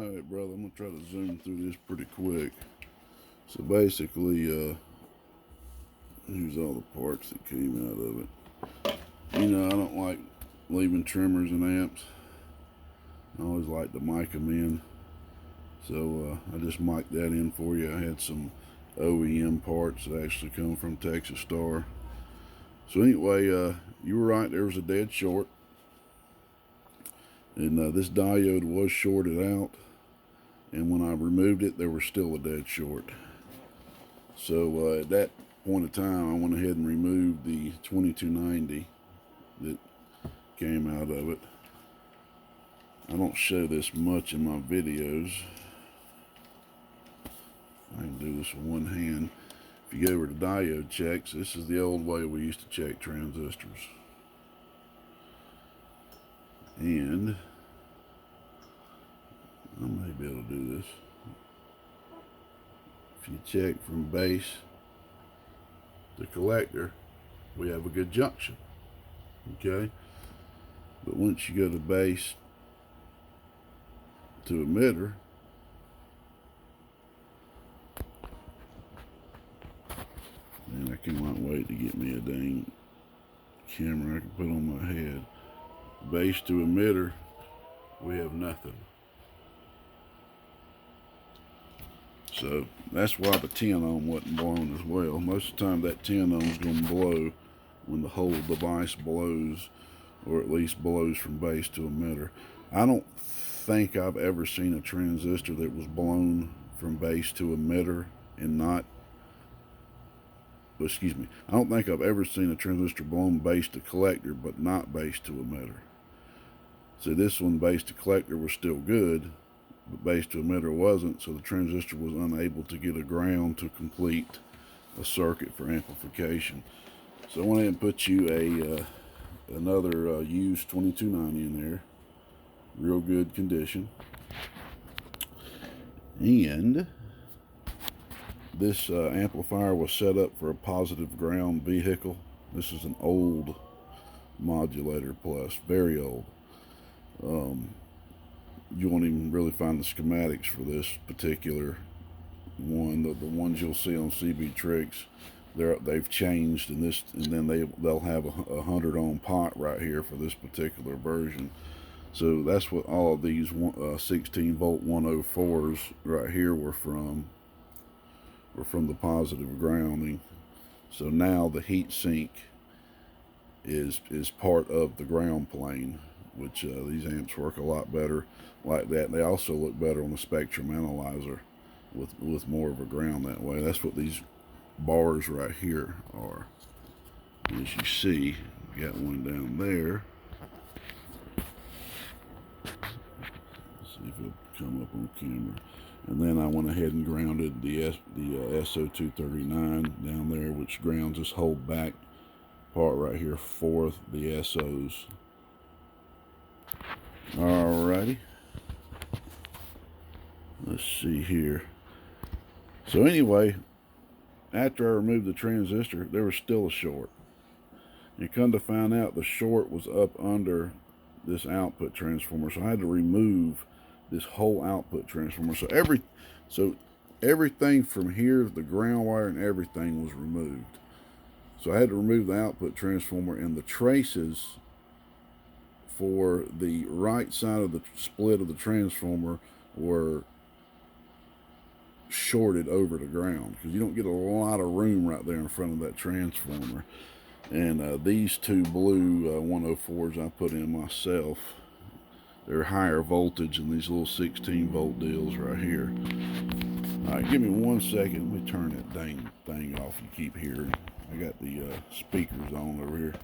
Alright, brother, I'm going to try to zoom through this pretty quick. So basically, here's all the parts that came out of it. You know, I don't like leaving trimmers and amps. I always like to mic them in. So I just mic'd that in for you. I had some OEM parts that actually come from Texas Star. So anyway, you were right, there was a dead short. And this diode was shorted out. And when I removed it, there was still a dead short. So at that point of time, I went ahead and removed the 2290 that came out of it. I don't show this much in my videos. I can do this with one hand. If you go over to diode checks, this is the old way we used to check transistors. And I may be able to do this. If you check from base to collector, we have a good junction. Okay? But once you go to base to emitter, and I cannot wait to get me a dang camera I can put on my head. Base to emitter, we have nothing. So that's why the 10 ohm wasn't blown as well. Most of the time that 10 ohm is going to blow when the whole device blows, or at least blows from base to emitter. I don't think I've ever seen a transistor that was blown from base to emitter and not, excuse me, I don't think I've ever seen a transistor blown base to collector but not base to emitter. So this one, base to collector, was still good, but base to emitter wasn't, so the transistor was unable to get a ground to complete a circuit for amplification. So I went ahead and put you another used 2290 in there, real good condition. And this amplifier was set up for a positive ground vehicle. This is an old modulator plus, very old. You won't even really find the schematics for this particular one. The ones you'll see on CB Tricks, they've changed, and then they'll have a 100 ohm pot right here for this particular version. So that's what all of these 16 volt 104s right here were from the positive grounding. So now the heat sink is part of the ground plane, which these amps work a lot better like that. They also look better on the spectrum analyzer with more of a ground that way. That's what these bars right here are. As you see, we got one down there. Let's see if it'll come up on camera. And then I went ahead and grounded the SO239 down there, which grounds this whole back part right here for the SOs. Alrighty. Let's see here. So anyway, after I removed the transistor, there was still a short. You come to find out the short was up under this output transformer, so I had to remove this whole output transformer. So everything from here, the ground wire and everything was removed. So I had to remove the output transformer, and the traces for the right side of the split of the transformer were shorted over the ground, because you don't get a lot of room right there in front of that transformer. And these two blue 104s I put in myself. They're higher voltage than these little 16 volt deals right here. Alright, give me 1 second. Let me turn that dang thing off you keep hearing. I got the speakers on over here.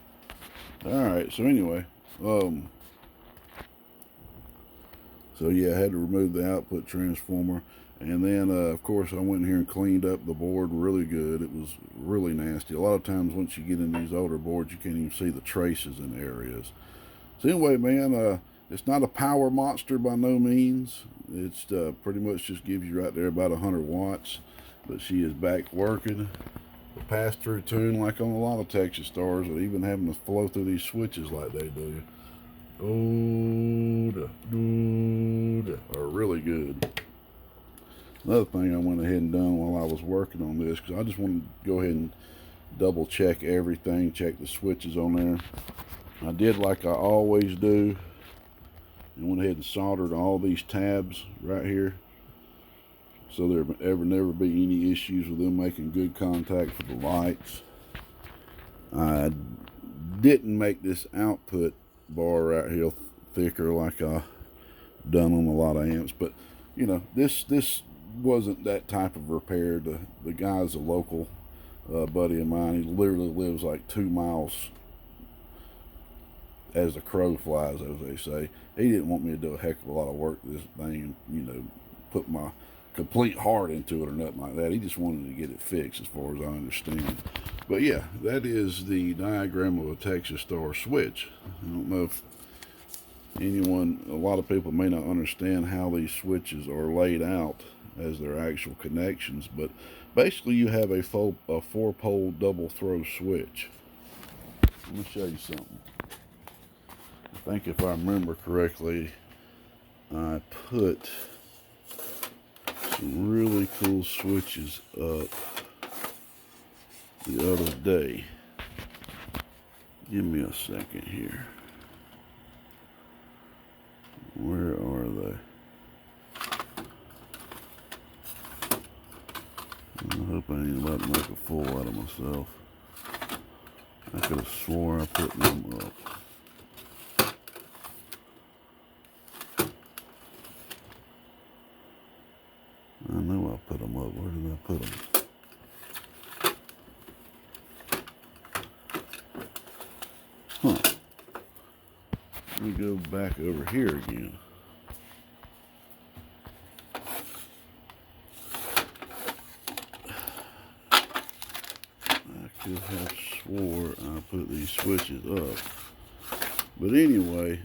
Alright, so anyway, so yeah, I had to remove the output transformer. And then, of course, I went in here and cleaned up the board really good. It was really nasty. A lot of times once you get in these older boards, you can't even see the traces in areas. So anyway, man, it's not a power monster by no means. It's pretty much just gives you right there about 100 watts. But she is back working. The pass-through tune, like on a lot of Texas Stars, or even having to flow through these switches like they do. are really good. Another thing I went ahead and done while I was working on this, because I just wanted to go ahead and double check everything, check the switches on there. I did like I always do, and went ahead and soldered all these tabs right here, so there never be any issues with them making good contact for the lights. I didn't make this output bar right here thicker like I done on a lot of amps, but you know, this wasn't that type of repair. The guy's a local buddy of mine. He literally lives like 2 miles as the crow flies, as they say. He didn't want me to do a heck of a lot of work to this thing, you know, put my complete heart into it or nothing like that. He just wanted to get it fixed, as far as I understand. But yeah, that is the diagram of a Texas Star switch. I don't know if a lot of people may not understand how these switches are laid out as their actual connections, but basically you have a 4-pole double throw switch. Let me show you something. I think if I remember correctly, I put some really cool switches up the other day. Give me a second here. Where are they? I hope I ain't about to make a fool out of myself. I could have swore I put them up. I know I put them up. Where did I put them? Huh. Let me go back over here again. I could have swore I put these switches up. But anyway,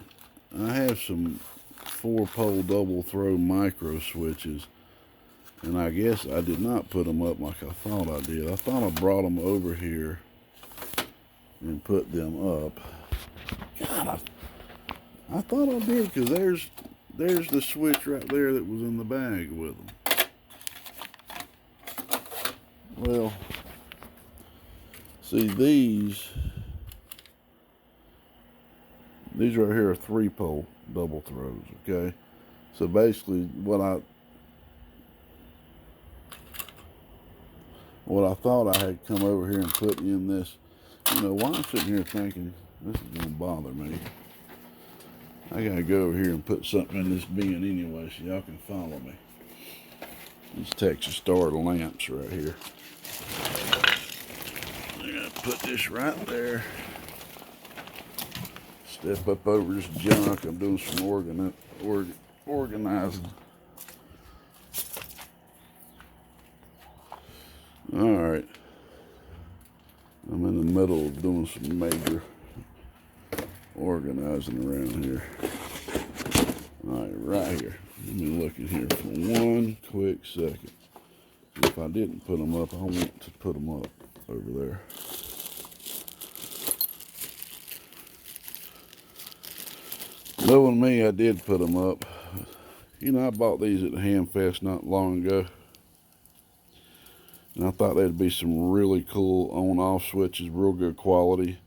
I have some 4-pole double throw micro switches, and I guess I did not put them up like I thought I did. I thought I brought them over here and put them up. God, I thought I did, because there's the switch right there that was in the bag with them. Well, see, these right here are 3-pole double throws, okay? So basically what I thought I had come over here and put in this, you know, while I'm sitting here thinking, this is gonna bother me, I gotta go over here and put something in this bin anyway so y'all can follow me. These Texas Star lamps right here. I'm gonna put this right there. Step up over this junk. I'm doing some organizing. Alright. I'm in the middle of doing some major organizing around here. Alright, right here. Let me look in here for one quick second. If I didn't put them up, I want to put them up over there. Knowing me, I did put them up. You know, I bought these at the Ham Fest not long ago. And I thought they'd be some really cool on-off switches, real good quality,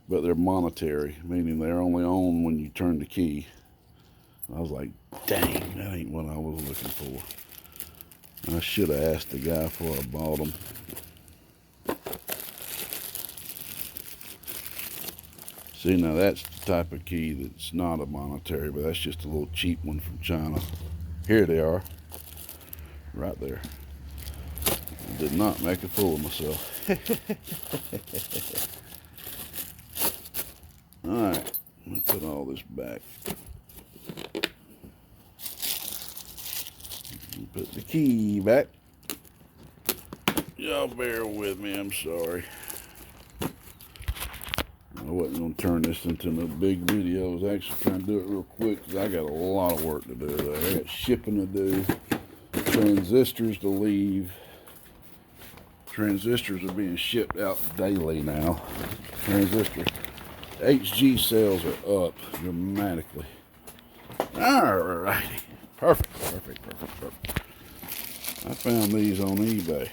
but they're monetary, meaning they're only on when you turn the key. I was like, dang, that ain't what I was looking for. I should have asked the guy before I bought them. See, now that's the type of key that's not a monetary, but that's just a little cheap one from China. Here they are, right there. I did not make a fool of myself. Alright, let me put all this back. Put the key back. Y'all bear with me, I'm sorry. I wasn't going to turn this into a big video. I was actually trying to do it real quick because I got a lot of work to do today. I got shipping to do, transistors to leave. Transistors are being shipped out daily now. Transistor HG sales are up dramatically. Alrighty. Perfect. I found these on eBay.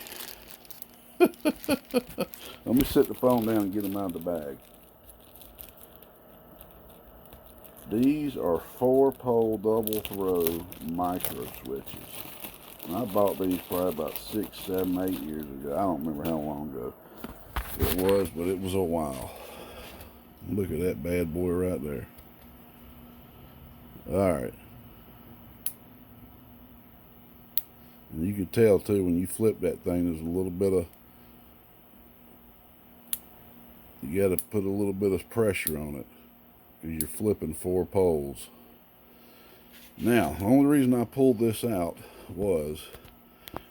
Let me set the phone down and get them out of the bag. These are 4-pole double throw micro switches. And I bought these probably about 6, 7, 8 years ago. I don't remember how long ago it was, but it was a while. Look at that bad boy right there. Alright. And you can tell too when you flip that thing, there's a little bit of, you got to put a little bit of pressure on it because you're flipping 4 poles. Now, the only reason I pulled this out was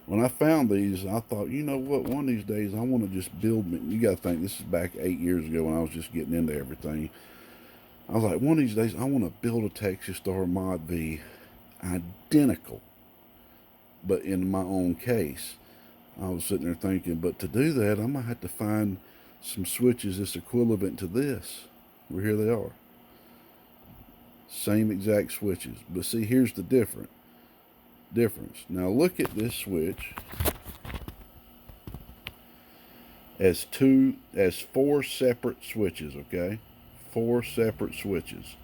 when I found these, I thought, you know what, one of these days I want to just build me. You got to think, this is back 8 years ago when I was just getting into everything. I was like, one of these days I want to build a Texas Star Mod V identical, but in my own case. I was sitting there thinking, but to do that, I'm going to have to find some switches that's equivalent to this. Well, here they are. Same exact switches. But see, here's the difference. Now look at this switch as 4 separate switches, okay? 4 separate switches.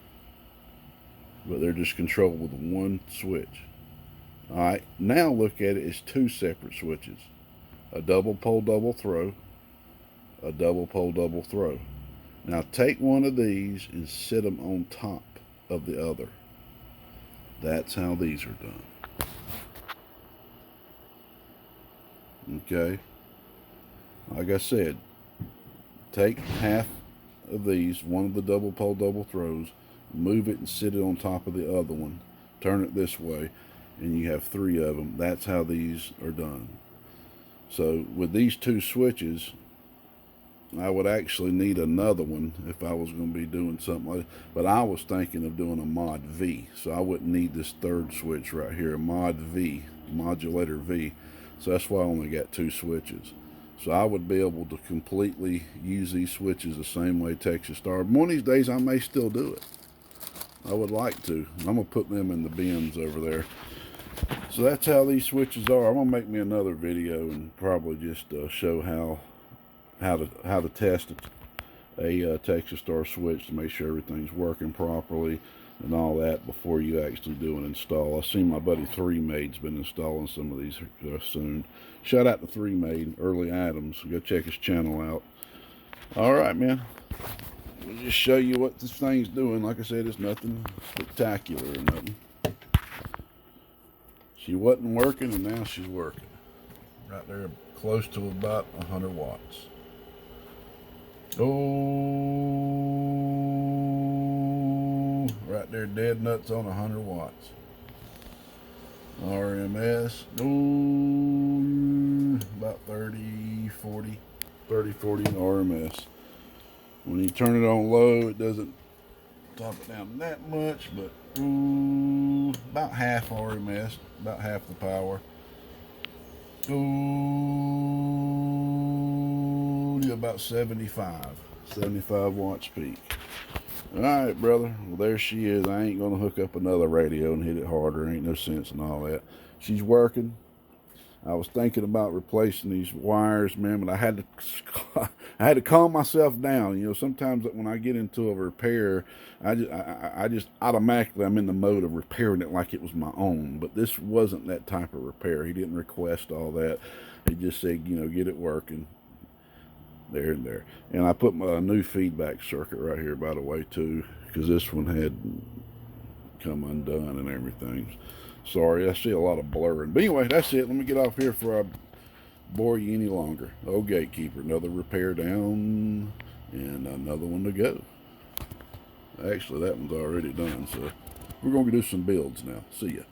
But they're just controlled with one switch. Alright, now look at it as 2 separate switches. A double pole double throw, a double pole double throw. Now take one of these and sit them on top of the other. That's how these are done. Okay, like I said, take half of these, one of the double pole double throws, move it and sit it on top of the other one, turn it this way, and you have 3 of them. That's how these are done. So with these 2 switches, I would actually need another one if I was going to be doing something like that. But I was thinking of doing a Mod V, so I wouldn't need this 3rd switch right here, a Mod V, Modulator V. So that's why I only got 2 switches. So I would be able to completely use these switches the same way Texas Star. One of these days I may still do it. I would like to. I'm going to put them in the bins over there. So that's how these switches are. I'm going to make me another video and probably just show how to test a Texas Star switch to make sure everything's working properly and all that before you actually do an install. I seen my buddy 3Made's been installing some of these soon. Shout out to 3Made, Early Adams. Go check his channel out. Alright, man. We'll just show you what this thing's doing. Like I said, it's nothing spectacular or nothing. She wasn't working and now she's working. Right there, close to about 100 watts. Oh, right there, dead nuts on 100 watts. RMS, oh, about 30, 40 RMS. When you turn it on low, it doesn't top it down that much, but ooh, about half RMS, about half the power. Ooh, about 75 watts peak. Alright, brother. Well, there she is. I ain't gonna hook up another radio and hit it harder. Ain't no sense in all that. She's working. I was thinking about replacing these wires, man, but I had to calm myself down. You know, sometimes when I get into a repair, I just automatically, I'm in the mode of repairing it like it was my own. But this wasn't that type of repair. He didn't request all that. He just said, you know, get it working. There and there. And I put my new feedback circuit right here, by the way, too, because this one had come undone and everything. Sorry, I see a lot of blurring. But anyway, that's it. Let me get off here before I bore you any longer. Oh, Gatekeeper, another repair down and another one to go. Actually, that one's already done, so we're going to do some builds now. See ya.